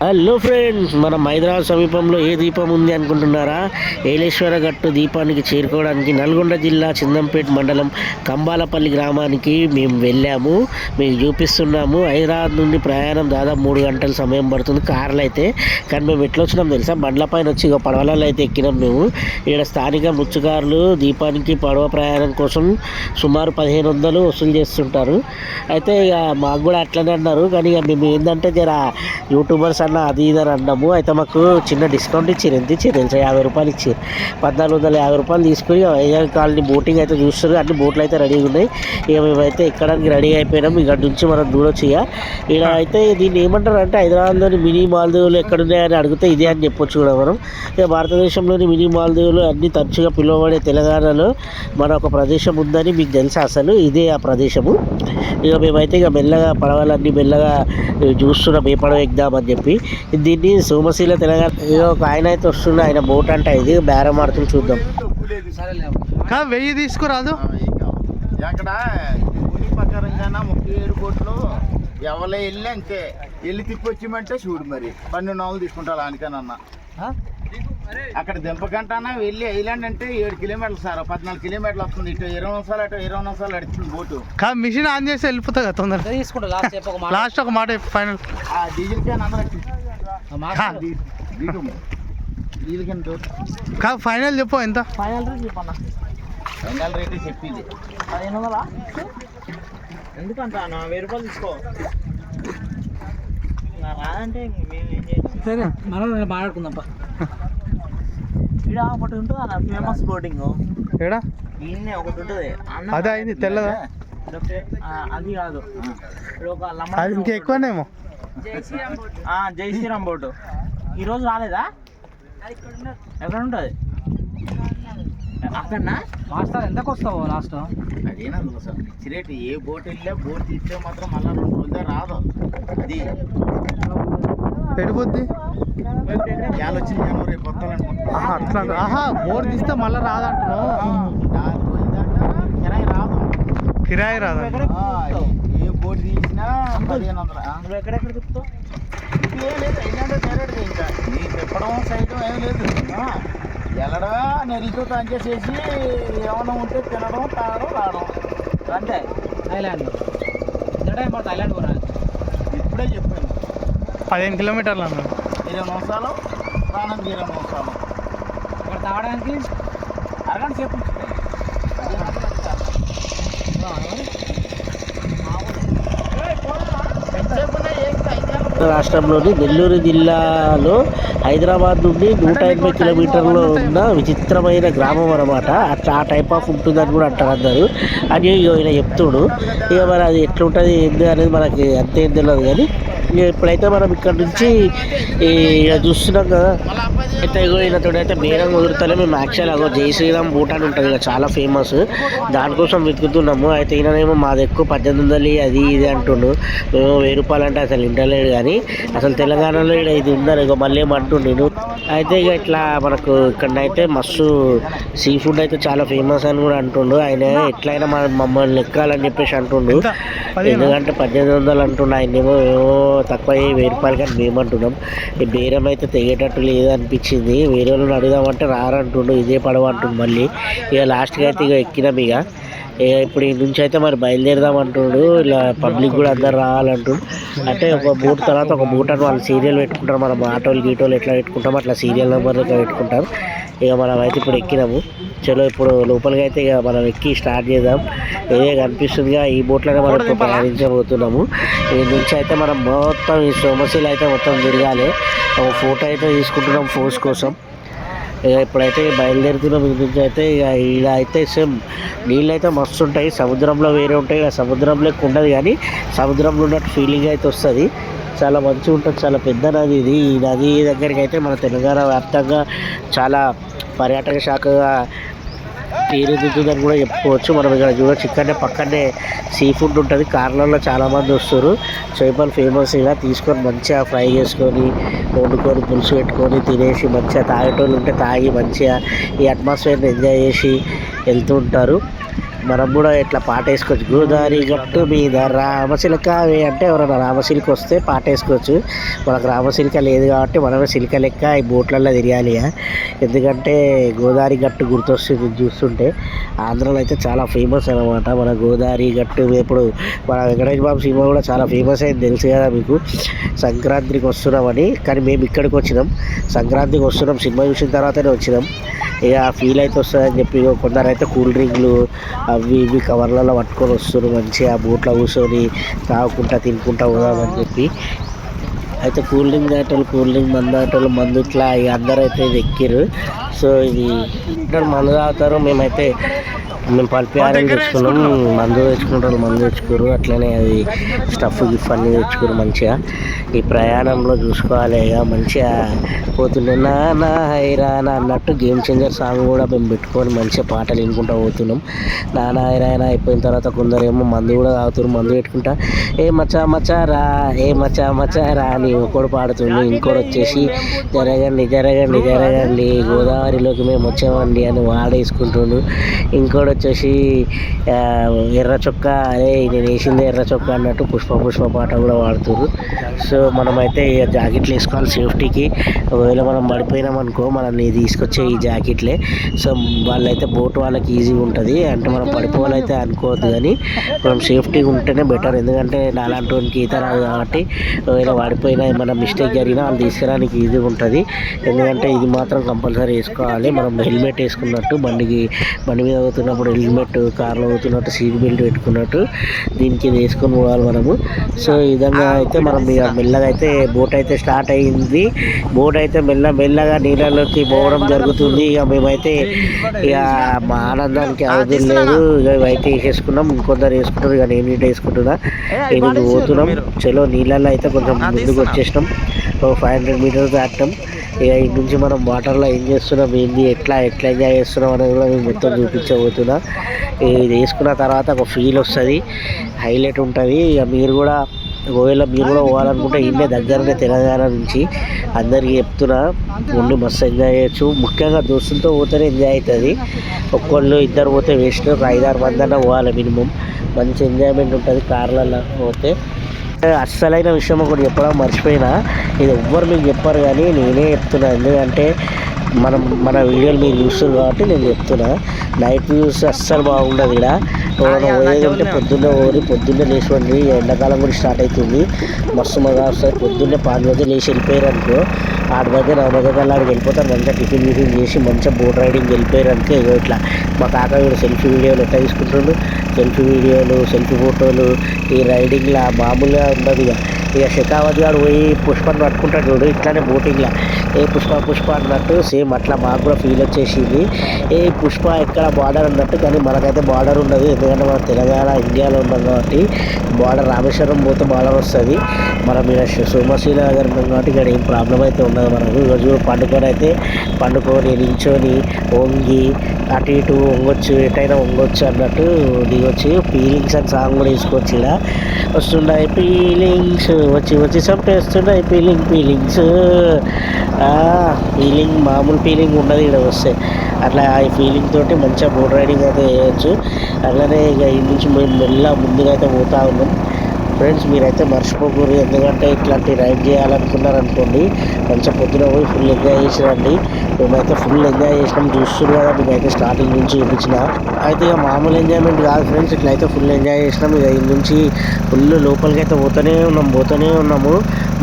Hello friends, మనం హైదరాబాద్ సమీపంలో ఏ దీపం ఉంది అనుకుంటున్నారా? ఏలేశ్వర గట్టు దీపానికి చేరుకోవడానికి నల్గొండ జిల్లా చిందంపేట మండలం కంబాలపల్లి గ్రామానికి మేము వెళ్ళాము. మీకు చూపిస్తున్నాము. హైదరాబాద్ నుండి ప్రయాణం దాదాపు 3 గంటల సమయం పడుతుంది కార్లు అయితే. కానీ మేము ఎట్లా వచ్చినాం తెలుసా? బండ్ల పైన వచ్చి పడవలలో అయితే ఎక్కినాం మేము. ఇక్కడ స్థానిక ముచ్చుకారులు దీపానికి పడవ ప్రయాణం కోసం సుమారు 1500 వసూలు చేస్తుంటారు. అయితే ఇక మాకు కూడా అట్లనే అన్నారు. కానీ ఇక మేము ఏంటంటే జర యూట్యూబర్స్ అన్న అది ఇది అని అన్నాము. అయితే మాకు చిన్న డిస్కౌంట్ ఇచ్చారు. ఎంత ఇచ్చారు తెలుసా? 50 రూపాయలు ఇచ్చారు. 1450 రూపాయలు తీసుకుని వైజాగ్ కాలనీ బోటింగ్ అయితే చూస్తారు. అన్ని బోట్లు అయితే రెడీగా ఉన్నాయి. ఇక మేమైతే ఎక్కడానికి రెడీ అయిపోయినాం. ఇక్కడ నుంచి మనం చూడొచ్చు. ఇక అయితే దీన్ని ఏమంటారు అంటే హైదరాబాద్లోని మినీ మాల్దీవులు ఎక్కడున్నాయని అడిగితే ఇదే అని చెప్పొచ్చు కూడా మనం. ఇక భారతదేశంలోని మినీ మాల్దీవులు అన్ని తరచుగా పిలువబడే తెలంగాణలో మన ఒక ప్రదేశం ఉందని మీకు తెలుసా? అసలు ఇదే ఆ ప్రదేశము. ఇక మేమైతే ఇక మెల్లగా పడవలన్నీ మెల్లగా చూస్తున్నాం ఏ పడవ ఎక్కుదామని చెప్పి. దీన్ని సోమశీల తెలంగాణ ఒక ఆయన అయితే వస్తుండే. ఆయన బోట్ అంటే ఇది బేరం ఆడుతుంది. చూద్దాం. 1000 తీసుకురాదు అక్కడ ముని ప్రకారంగా 37 కోట్లు ఎవరు వెళ్ళి అంతే వెళ్ళి తిప్పి వచ్చిమంటే చూడు. మరి 12 తీసుకుంటా దానికనన్నా. అక్కడ దింపకంటానా వెళ్ళి ఐలాండ్ అంటే 7 కిలోమీటర్లు సార్. 14 కిలోమీటర్లు వస్తుంది. ఇటు 20 నిమిషాలు అటు 20 నిమిషాలు అడుగుతుంది బోటు. మిషన్ ఆన్ చేసి వెళ్ళిపోతా కదా తొందరగా తీసుకుంటా. లాస్ట్ ఒక మాట ఫైనల్ డీజిల్ క్యాన్ అందరూ డీజిల్ క్యాన్ ఫైనల్ చెప్పు. ఎంత ఫైనల్ రేట్ చెప్పన్నా? ఫైనల్ రేట్ చెప్పింది 1500. ఎందుకంట 1000 రూపాయలు తీసుకో రాదంటే సరే మనం మాట్లాడుకుందాం. ఇక్కడ ఒకటి ఉంటుంది అన్న ఫేమస్ బోటింగ్. ఏడా ఈయనే ఒకటి ఉంటుంది. అదే అయింది తెల్లదా? అది కాదు, అది ఇంకా ఎక్కువనేమో. జై శ్రీరామ్ బోటు ఈరోజు రాలేదా? ఎక్కడ ఉంటుంది అక్కడ? మాస్టర్ ఎంతకు వస్తావు లాస్ట్? అదేనా సార్ పిచ్చి రేట్. ఏ బోట్ వెళ్ళా బోట్ తీస్తే మాత్రం మళ్ళీ 2 రోజులు రాదు. అది పెడిపోద్ది వచ్చింది జనవరి కొత్త అట్లా. బోట్ తీస్తే మళ్ళీ రాదంటున్నావు. 4 రోజుల దాకా కిరాయి రాదు. కిరాయి రాదు. ఏ బోట్ తీసినా 1500. నువ్వు ఎక్కడెక్కడ తిప్పుతావు? ఏం లేదు అయినా డైరెక్ట్గా ఇంకా నీ తిప్పడం సైతం ఏం లేదు. వెళ్ళడమే నెలతో తంచేసేసి ఏమైనా ఉంటే తినడం తాగడం రావడం అంతే. థైలాండ్ ఎంత టైం పడుతుంది థైలాండ్ కూడా? ఇప్పుడే చెప్పాను 15 కిలోమీటర్లు అన్నాడు. 20 నిమిషాలు రావడానికి 20 నిమిషాలు. ఇక్కడ తాగడానికి అరగంట సేపు. రాష్ట్రంలోని నెల్లూరు జిల్లాలో హైదరాబాద్ నుండి 180 కిలోమీటర్లో ఉన్న విచిత్రమైన గ్రామం అనమాట. అట్లా ఆ టైప్ ఆఫ్ ఉంటుందని కూడా అంటారు అందరు. అని ఈయన చెప్తుడు. ఇక మరి అది ఎట్లుంటుంది ఏంది అనేది మనకి అంతేం తెలియదు. కానీ ఇప్పుడైతే మనం ఇక్కడ నుంచి చూస్తున్నాం కదా. అయితే ఈయనతోడైతే బేరం కుదురుతానే మేము యాక్చువల్ జై శ్రీరామ్ బోట్ అని ఉంటుంది కదా, చాలా ఫేమస్. దానికోసం వెతుకుతున్నాము. అయితే ఈయనేమో మాది ఎక్కువ 1800 అది ఇది అంటుండు. మేము 1000 రూపాయలు అంటే అసలు ఇంటలేడు. కానీ అసలు తెలంగాణలో ఇక్కడ ఇది ఉందని ఇక మళ్ళీ ఏమంటుండేను. అయితే ఇక ఇట్లా మనకు ఇక్కడైతే మస్తు సీ ఫుడ్ అయితే చాలా ఫేమస్ అని కూడా అంటుండు. ఆయన ఎట్లయినా మమ్మల్ని ఎక్కాలని చెప్పేసి అంటుండు. ఎందుకంటే 1800 అంటుండు. ఆయన ఏమో తక్కువ 1000 రూపాయలు కానీ మేము అంటున్నాం. ఈ బేరం అయితే తెగేటట్టు లేదు అనిపించింది. వేరే వాళ్ళని అడుగుదామంటే రారంటుండు. ఇదే పడవ అంటుండు మళ్ళీ. ఇక లాస్ట్కి అయితే ఇక ఎక్కినాం. ఇక ఇప్పుడు ఈ నుంచి అయితే మరి బయలుదేరదాం అంటుండు. ఇలా పబ్లిక్ కూడా అందరు రావాలంటుండు. అంటే ఒక బోట్ తర్వాత ఒక బోట్ అని వాళ్ళు సీరియల్ పెట్టుకుంటారు. మనం ఆటోలు గీటోలు ఎట్లా పెట్టుకుంటాం అట్లా సీరియల్ నెంబర్ ఎట్లా పెట్టుకుంటాం. ఇక మనం అయితే ఇప్పుడు ఎక్కినాము. చలో ఇప్పుడు లోపలికి అయితే ఇక మనం ఎక్కి స్టార్ట్ చేద్దాం. ఇదే కనిపిస్తుందిగా ఈ బోట్లోనే మనం ఇప్పుడు ప్రయాణించబోతున్నాము. ఈ నుంచి అయితే మనం మొత్తం ఈ సోమశీల అయితే మొత్తం తిరగాలి. ఒక ఫోటో అయితే తీసుకుంటున్నాం ఫోర్స్ కోసం. ఇక ఇప్పుడైతే బయలుదేరుతున్నాం. ఇది నుంచి అయితే ఇక ఇలా అయితే సేమ్ నీళ్ళు అయితే మస్తు ఉంటాయి. సముద్రంలో వేరే ఉంటాయి. ఇక సముద్రంలో ఉండదు కానీ సముద్రంలో ఉన్నట్టు ఫీలింగ్ అయితే వస్తుంది. చాలా మంచిగా ఉంటుంది. చాలా పెద్ద నది ఇది. ఈ నది దగ్గరికి అయితే మన తెలంగాణ వ్యాప్తంగా చాలా పర్యాటక శాఖగా తీరుదిద్దుదని కూడా చెప్పుకోవచ్చు. మనం ఇక్కడ చూడొచ్చు. ఇక్కడనే పక్కనే సీ ఫుడ్ ఉంటుంది. కార్లలో చాలామంది వస్తారు. చేపలు ఫేమస్. ఇలా తీసుకొని మంచిగా ఫ్రై చేసుకొని వండుకొని పులుసు పెట్టుకొని తినేసి మంచిగా తాగేటోళ్ళు ఉంటే తాగి మంచిగా ఈ అట్మాస్ఫియర్ని ఎంజాయ్ చేసి వెళ్తూ ఉంటారు. మనం కూడా ఇట్లా పాట వేసుకోవచ్చు. గోదావరి గట్టు మీద రామచిలకావే అంటే ఎవరైనా రామచిలుక వస్తే పాట వేసుకోవచ్చు. మనకు రామచిలుక లేదు కాబట్టి మనమే చిలుక లెక్క ఈ బోట్లలో తిరగాలి. ఎందుకంటే గోదావరి గట్టు గుర్తొస్తుంది చూస్తుంటే. ఆంధ్రాలో అయితే చాలా ఫేమస్ అనమాట మన గోదావరి గట్టు. ఇప్పుడు మన వెంకటేష్ బాబు సినిమా కూడా చాలా ఫేమస్ అయింది తెలుసు కదా మీకు. సంక్రాంతికి వస్తున్నామని, కానీ మేము ఇక్కడికి వచ్చినాం. సంక్రాంతికి వస్తున్నాం సినిమా చూసిన తర్వాతనే వచ్చినాం. ఇక ఫీల్ అయితే వస్తుందని చెప్పి కొందరు అయితే కూల్ డ్రింక్లు అవి ఇవి కవర్లలో పట్టుకొని వస్తారు. మంచిగా బోట్లో కూర్చొని తాగుకుంటా తినుకుంటా పోదామని చెప్పి. అయితే కూల్ డ్రింక్ తాగేటోళ్ళు కూల్ డ్రింక్, మందు తాగేటోళ్ళు మందు, ఇట్లా అందరూ అయితే ఇది ఎక్కిరు. సో ఇది ఇక్కడ మందు తాగుతారు. మేము పల్పిఆర్ఎల్ తెచ్చుకున్నాం. మందు తెచ్చుకుంటారు, మందు తెచ్చుకోరు. అట్లనే అది స్టఫ్ గిఫ్ అన్నీ తెచ్చుకోరు. మంచిగా ఈ ప్రయాణంలో చూసుకోవాలి. ఇక మంచిగా పోతుండే నా హైరానా అన్నట్టు గేమ్ చేంజర్ సాంగ్ కూడా మేము పెట్టుకొని మంచిగా పాటలు వినుకుంటూ పోతున్నాం. నానా హైరానా అయిపోయిన తర్వాత కొందరేమో మందు కూడా తాగుతారు. మందు పెట్టుకుంటా ఏ మచా మచారా ఏ మచా మచారా అని ఒకడు పాడుతుండు. ఇంకోటి వచ్చేసి జరగండి జరగండి జరగండి గోదావరిలోకి మేము వచ్చామండి అని వాడేసుకుంటుండు. ఇంకోటి వచ్చేసి ఎర్ర చొక్క అదే నేను వేసింది ఎర్ర చొక్క అన్నట్టు పుష్ప పుష్ప పాట కూడా పాడుతున్నారు. సో మనమైతే జాకెట్లు వేసుకోవాలి సేఫ్టీకి. ఒకవేళ మనం పడిపోయినాం అనుకో మనల్ని తీసుకొచ్చే ఈ జాకెట్లే. సో వాళ్ళైతే బోట్ వాళ్ళకి ఈజీగా ఉంటుంది. అంటే మనం పడిపోవాలైతే అనుకోవద్దు, కానీ మనం సేఫ్టీగా ఉంటేనే బెటర్. ఎందుకంటే నాలాంటి వానికి ఈత రాదు కాబట్టి ఒకవేళ పడిపోయినా ఏమైనా మిస్టేక్ జరిగినా వాళ్ళు తీసుకురానికి ఈజీగా ఉంటుంది. ఎందుకంటే ఇది మాత్రం కంపల్సరీ వేసుకోవాలి. మనం హెల్మెట్ వేసుకున్నట్టు బండి మీద పోతున్నప్పుడు హెల్మెట్, కార్లో పోతున్నట్టు సీట్ బెల్ట్ పెట్టుకున్నట్టు దీనికి ఇది వేసుకొని పోవాలి మనము. సో ఈ విధంగా అయితే మనం మెల్లగా అయితే బోట్ అయితే స్టార్ట్ అయ్యింది. బోట్ అయితే మెల్లగా నీళ్ళలోకి పోవడం జరుగుతుంది. ఇక మేమైతే ఇక మా ఆనందానికి అవధులు లేదు. ఇక ఇవైతే వేసేసుకున్నాం. ఇంకొందరు వేసుకుంటారు. ఇక నేను ఇటు వేసుకుంటున్నా. నేను పోతున్నాం. చలో నీళ్ళల్లో అయితే కొంచెం ముందుకు వచ్చేసినాం. 500 మీటర్స్ దాటాం. ఇక ఇంటి నుంచి మనం వాటర్లో ఏం చేస్తున్నాం, ఏంది, ఎట్లా ఎంజాయ్ చేస్తున్నాం అనేది కూడా మేము మొత్తం చూపించబోతున్నా. ఇది వేసుకున్న తర్వాత ఒక ఫీల్ వస్తుంది, హైలైట్ ఉంటుంది. ఇక మీరు కూడా ఒకవేళ మీరు కూడా పోవాలనుకుంటే ఇన్నే దగ్గరనే తెలంగాణ నుంచి అందరికీ చెప్తున్నా. ఉండి మస్తు ఎంజాయ్ చేయొచ్చు. ముఖ్యంగా దోస్తులతో పోతేనే ఎంజాయ్ అవుతుంది. ఒక్కళ్ళు ఇద్దరు పోతే వేస్ట్. ఒక 5-6 మంది అన్నా పోవాలి మినిమం. మంచి ఎంజాయ్మెంట్ ఉంటుంది కార్లలో పోతే. అస్సలైన విషయం ఒకటి చెప్పడం మర్చిపోయినా, ఇది ఎవ్వరు మీకు చెప్పారు కానీ నేనే చెప్తున్నా. ఎందుకంటే మన వీడియోలు మీరు చూస్తారు కాబట్టి నేను చెప్తున్నా. నైట్ వ్యూస్ అస్సలు బాగుండదు. ఇక్కడ ఎవరైనా పోయేది ఉంటే పొద్దున్నే లేచిపోండి. ఎండాకాలం కూడా స్టార్ట్ అవుతుంది. మస్తు మగా వస్తుంది. పొద్దున్నే 5 గంటలు లేచి వెళ్ళిపోయారు అనుకో, 8 గంటలు 9 గంటల ఆడికి వెళ్ళిపోతారు. మంచిగా టిఫిన్ చేసి మంచిగా బోట్ రైడింగ్ వెళ్ళిపోయారు అనుకో. ఇట్లా మా కాక కూడా సెల్ఫీ వీడియోలు ఎట్లా తీసుకుంటుండ్రు, సెల్ఫీ వీడియోలు, సెల్ఫీ ఫోటోలు. ఈ రైడింగ్లా మామూలుగా ఉండదు. ఇక షెకావత్ గారు పోయి పుష్పని పట్టుకుంటాడు చూడు, ఇట్లానే బోటింగ్లా ఏ పుష్ప అన్నట్టు సేమ్ అట్లా మాకు కూడా ఫీల్ వచ్చేసింది. ఏ పుష్ప ఎక్కడ బార్డర్ అన్నట్టు. కానీ మనకైతే బార్డర్ ఉండదు. ఎందుకంటే మనం తెలంగాణ ఇండియాలో ఉన్నాం కాబట్టి బార్డర్ రామేశ్వరం పోతే బార్డర్ వస్తుంది. మనం ఇలా సోమశీల దగ్గర ఉన్నాం కాబట్టి ఇక్కడ ఏం ప్రాబ్లం అయితే ఉండదు మనకు. ఈరోజు పండుకొని నిల్చొని వంగి అటు ఇటు వంగొచ్చు, ఎటైనా వంగొచ్చు అన్నట్టు దిగొచ్చు. ఫీలింగ్స్ అని సాంగ్ కూడా వేసుకోవచ్చు. ఇలా వస్తున్నాయి ఫీలింగ్స్, వచ్చి చంపేస్తున్నాయి ఫీలింగ్స్. ఫీలింగ్ మామూలు ఫీలింగ్ ఉండదు ఇక్కడ వస్తే. అట్లా ఈ ఫీలింగ్ తోటి మంచిగా బోట్ రైడింగ్ అయితే చేయొచ్చు. అలానే ఇక ఈ నుంచి మేము ముందుగా అయితే పోతా ఉన్నాం. ఫ్రెండ్స్ మీరైతే మర్చిపోకూడదు. ఎందుకంటే ఇట్లాంటి రైడ్ చేయాలనుకున్నారనుకోండి మంచిగా పొద్దున పోయి ఫుల్ ఎంజాయ్ చేసిరండి. మేమైతే ఫుల్ ఎంజాయ్ చేసినాం. చూస్తున్నారు కదా మీకైతే స్టార్టింగ్ నుంచి చూపించిన. అయితే ఇక మామూలు ఎంజాయ్మెంట్ కాదు ఫ్రెండ్స్, ఇట్లయితే ఫుల్ ఎంజాయ్ చేసినాం. ఇక ఈ నుంచి ఫుల్ లోపలికి అయితే పోతూనే ఉన్నాము.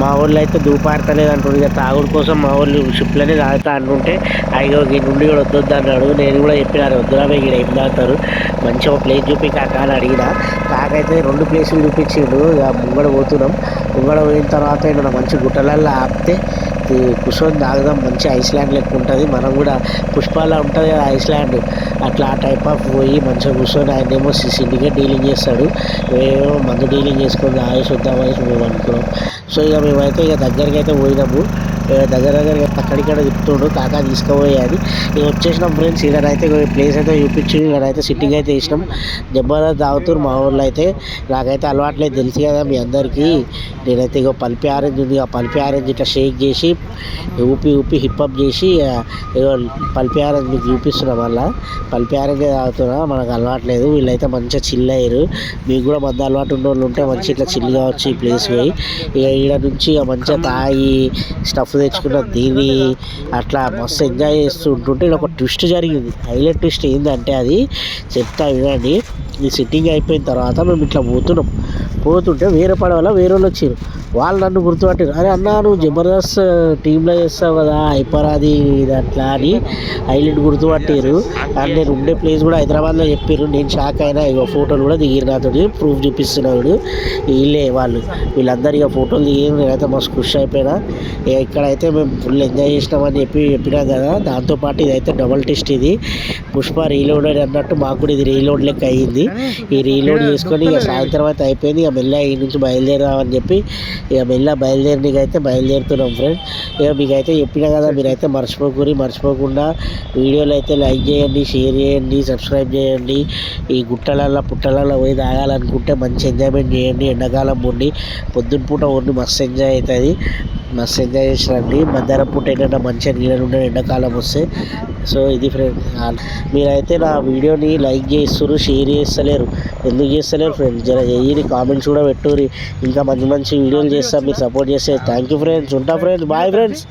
మా వాళ్ళు అయితే దూపారతలేదు అంటుండ్రు. ఇక తాగుడు కోసం మా వాళ్ళు షిప్లనే తాగుతా అంటుంటే అయ్యో ఈ నుండి కూడా వద్దొద్దు అన్నాడు. నేను కూడా చెప్పినారు వద్దురామే ఇక్కడ ఏం తాగుతారు, మంచిగా ఒక ప్లేస్ చూపి కాక అని అడిగిన. కాకైతే 2 ప్లేసులు చూపించిండు. ఇక ముంగడ పోతున్నాం. ముంగడ పోయిన తర్వాత ఏమన్నా మంచి గుట్టలల్లో ఆపితే కూర్చొని తాగుదాం. మంచి ఐస్లాండ్ లెక్క ఉంటుంది. మనం కూడా పుష్పాలా ఉంటుంది కదా ఐస్లాండ్, అట్లా ఆ టైప్ ఆఫ్ పోయి మంచిగా కూర్చొని ఆయన ఏమో సిండికేట్ డీలింగ్ చేస్తాడు, మేమేమో మందు డీలింగ్ చేసుకొని ఆయుష్ వద్దాం అనేసి మేము అనుకున్నాం. సో ఇక మేమైతే ఇక దగ్గరికి అయితే పోయినాము. దగ్గర దగ్గర అక్కడిక్కడ తిప్పుతుండు కాకా తీసుకుపోయేది. ఇక వచ్చేసినాం ఫ్రెండ్స్. ఇక్కడైతే ప్లేస్ అయితే చూపించి ఇక్కడైతే సిట్టింగ్ అయితే వేసినాం. జబర్దస్త్ తాగుతారు మా ఊళ్ళో అయితే. నాకైతే అలవాట్లేదు తెలుసు కదా మీ అందరికీ. నేనైతే ఇక పల్పి ఆరెంజ్ ఉంది, ఆ పల్పి ఆరెంజ్ ఇట్లా షేక్ చేసి ఊపి ఊపి హిప్అప్ చేసి ఇగో పల్పి ఆరెంజ్ మీకు చూపిస్తున్నా. మళ్ళీ పల్పి ఆరెంజ్ తాగుతున్నా, మనకు అలవాట్లేదు. వీళ్ళైతే మంచిగా చిల్ అయ్యారు. మీకు కూడా మంది అలవాటు ఉన్న వాళ్ళు ఉంటే మంచి ఇట్లా చిల్ కావచ్చు ఈ ప్లేస్ పోయి. ఇక ఈడ నుంచి ఇక మంచిగా తాగి స్టఫ్ తెచ్చుకున్న దీన్ని అట్లా మస్తు ఎంజాయ్ చేస్తూ ఉంటుంటే ఇక్కడ ఒక ట్విస్ట్ జరిగింది. హైలైట్ ట్విస్ట్ ఏంటంటే అది చెప్తా వినండి. ఈ సిట్టింగ్ అయిపోయిన తర్వాత మేము ఇట్లా పోతుంటే వేరే పడవల వేరే వాళ్ళు వచ్చారు. వాళ్ళు నన్ను గుర్తుపట్టారు. అరే అన్నా నువ్వు జబర్దస్త్ టీంలో చేస్తావు కదా అయిపోరాది ఇది అట్లా అని హైలైట్ గుర్తుపట్టారు. అండ్ నేను ఉండే ప్లేస్ కూడా హైదరాబాద్లో చెప్పారు. నేను షాక్ అయినా. ఇక ఫోటోలు కూడా దిగిరు నాతో, ప్రూఫ్ చూపిస్తున్నాడు. వీళ్ళే వీళ్ళందరూ ఇక ఫోటోలు దిగారు. నేనైతే మస్తు ఖుషి అయిపోయినా. ఇక ఇక్కడైతే మేము ఫుల్ ఎంజాయ్ చేసినామని చెప్పినాం కదా. దాంతోపాటు ఇదైతే డబల్ టెస్ట్. ఇది పుష్ప రీలోడెడ్ అన్నట్టు మాకు కూడా ఇది రీలోడ్ లెక్క అయ్యింది. ఈ రీలోడ్ చేసుకొని ఇక సాయంత్రం అయితే అయిపోయింది. ఇక మెల్ల ఈ నుంచి బయలుదేరామని చెప్పి ఇక మెల్ల బయలుదేరినకైతే బయలుదేరుతున్నాం ఫ్రెండ్స్. ఇక మీకైతే చెప్పినా కదా, మీరైతే మర్చిపోకుండా వీడియోలు అయితే లైక్ చేయండి, షేర్ చేయండి, సబ్స్క్రైబ్ చేయండి. ఈ గుట్టలల్లో పుట్టలల్లో పోయి తాగాలనుకుంటే మంచి ఎంజాయ్మెంట్ చేయండి. ఎండాకాలం ఉండి పొద్దున పూట ఉండి మస్తు ఎంజాయ్ అవుతుంది. మస్తు ఎంజాయ్ చేసిరండి. మధ్యాహ్నం పూట ఏంటంటే మంచిగా నీళ్ళు ఉండే ఎండాకాలం వస్తే. సో ఇది ఫ్రెండ్స్. మీరైతే నా వీడియోని లైక్ చేస్తారు, షేర్ చేస్తలేరు. ఎందుకు చేస్తలేరు ఫ్రెండ్స్? జర చెయ్యి, కామెంట్స్ కూడా పెట్టుర్రి. ఇంకా మంచి మంచి వీడియోలు చేస్తాం. మీరు సపోర్ట్ చేస్తే థ్యాంక్ యూ ఫ్రెండ్స్. ఉంటా ఫ్రెండ్స్. Bye friends.